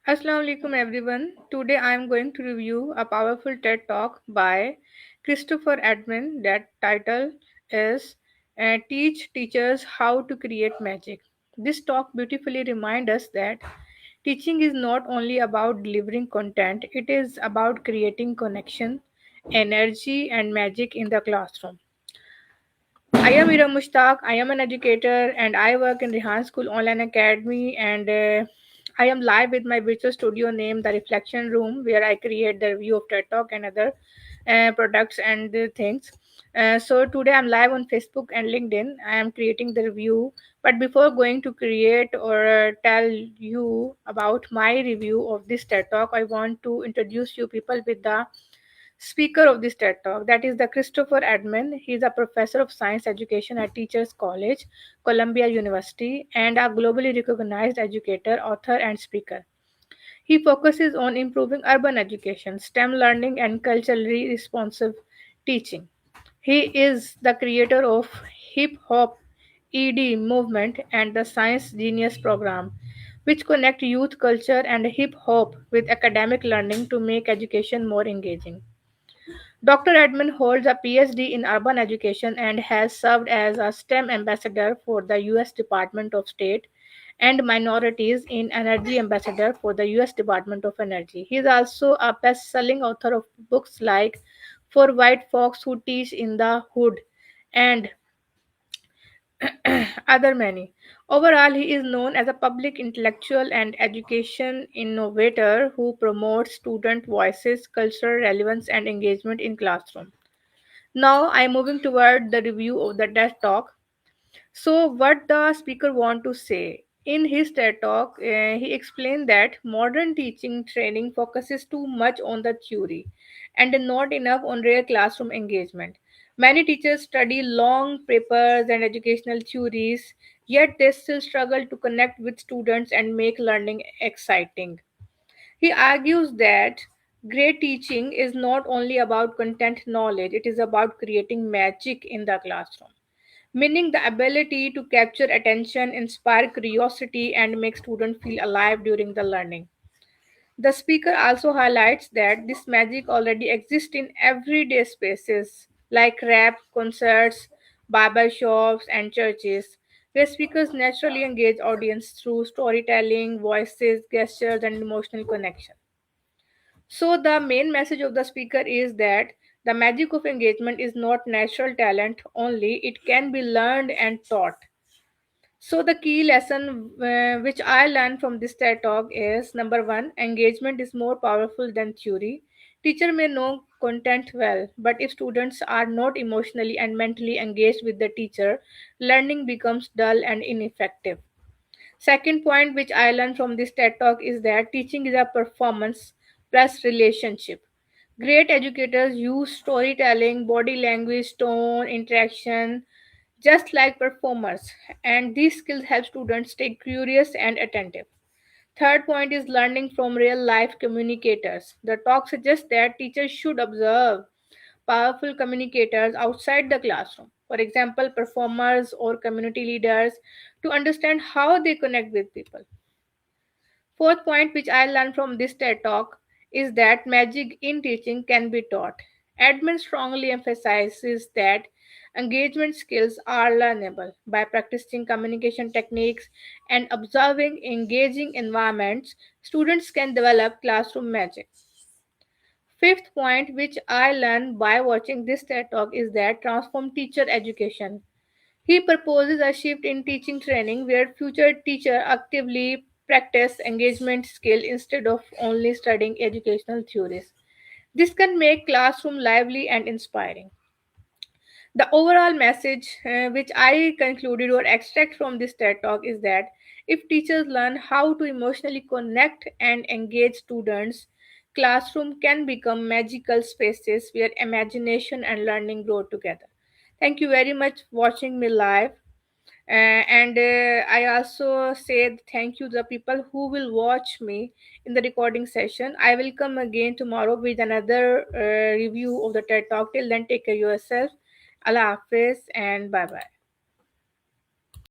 Assalamu alaikum everyone. Today I am going to review a powerful TED Talk by Christopher Edman. That title is Teach Teachers How to Create Magic. This talk beautifully reminds us that teaching is not only about delivering content, it is about creating connection, energy, and magic in the classroom. I am Ira Mushtaq. I am an educator and I work in Rehan School Online Academy. And I am live with my virtual studio named The Reflection Room, where I create the review of TED Talk and other products and things. So today I'm live on Facebook and LinkedIn. I am creating the review. But before going to create or tell you about my review of this TED Talk, I want to introduce you people with the speaker of this TED Talk. That is the Christopher Edman. He is a professor of science education at Teachers College, Columbia University, and a globally recognized educator, author, and speaker. He focuses on improving urban education, STEM learning, and culturally responsive teaching. He is the creator of Hip Hop ED movement and the Science Genius program, which connect youth culture and hip hop with academic learning to make education more engaging. Dr. Edmund holds a PhD in urban education and has served as a STEM ambassador for the US Department of State and Minorities in Energy ambassador for the US Department of Energy. He is also a best selling author of books like For White Folks Who Teach in the Hood and other many. Overall, he is known as a public intellectual and education innovator who promotes student voices, cultural relevance, and engagement in classroom. Now I'm moving toward the review of the TED Talk. So, what the speaker want to say in his TED Talk, he explained that modern teaching training focuses too much on the theory and not enough on real classroom engagement. Many teachers study long papers and educational theories, yet they still struggle to connect with students and make learning exciting. He argues that great teaching is not only about content knowledge, it is about creating magic in the classroom, meaning the ability to capture attention, inspire curiosity, and make students feel alive during the learning. The speaker also highlights that this magic already exists in everyday spaces like rap, concerts, barber shops, and churches, where speakers naturally engage audience through storytelling, voices, gestures, and emotional connection. So, the main message of the speaker is that the magic of engagement is not natural talent only, it can be learned and taught. So, the key lesson which I learned from this TED talk is number one, engagement is more powerful than theory. Teacher may know content well, but if students are not emotionally and mentally engaged with the teacher, learning becomes dull and ineffective. Second point which I learned from this TED talk is that teaching is a performance plus relationship. Great educators use storytelling, body language, tone, interaction, just like performers, and these skills help students stay curious and attentive. Third point is learning from real life communicators. The talk suggests that teachers should observe powerful communicators outside the classroom, for example, performers or community leaders, to understand how they connect with people. Fourth point, which I learned from this TED talk, is that magic in teaching can be taught. Edmund strongly emphasizes that engagement skills are learnable by practicing communication techniques and observing engaging environments. Students can develop classroom magic. Fifth point, which I learned by watching this TED talk, is that transform teacher education. He proposes a shift in teaching training where future teachers actively practice engagement skill instead of only studying educational theories. This can make classroom lively and inspiring. The overall message which I concluded or extract from this TED talk is that if teachers learn how to emotionally connect and engage students, classroom can become magical spaces where imagination and learning grow together. Thank you very much for watching me live. And I also said thank you to the people who will watch me in the recording session. I will come again tomorrow with another review of the TED Talk. Till then, take care of yourself. Allah Hafiz and bye bye.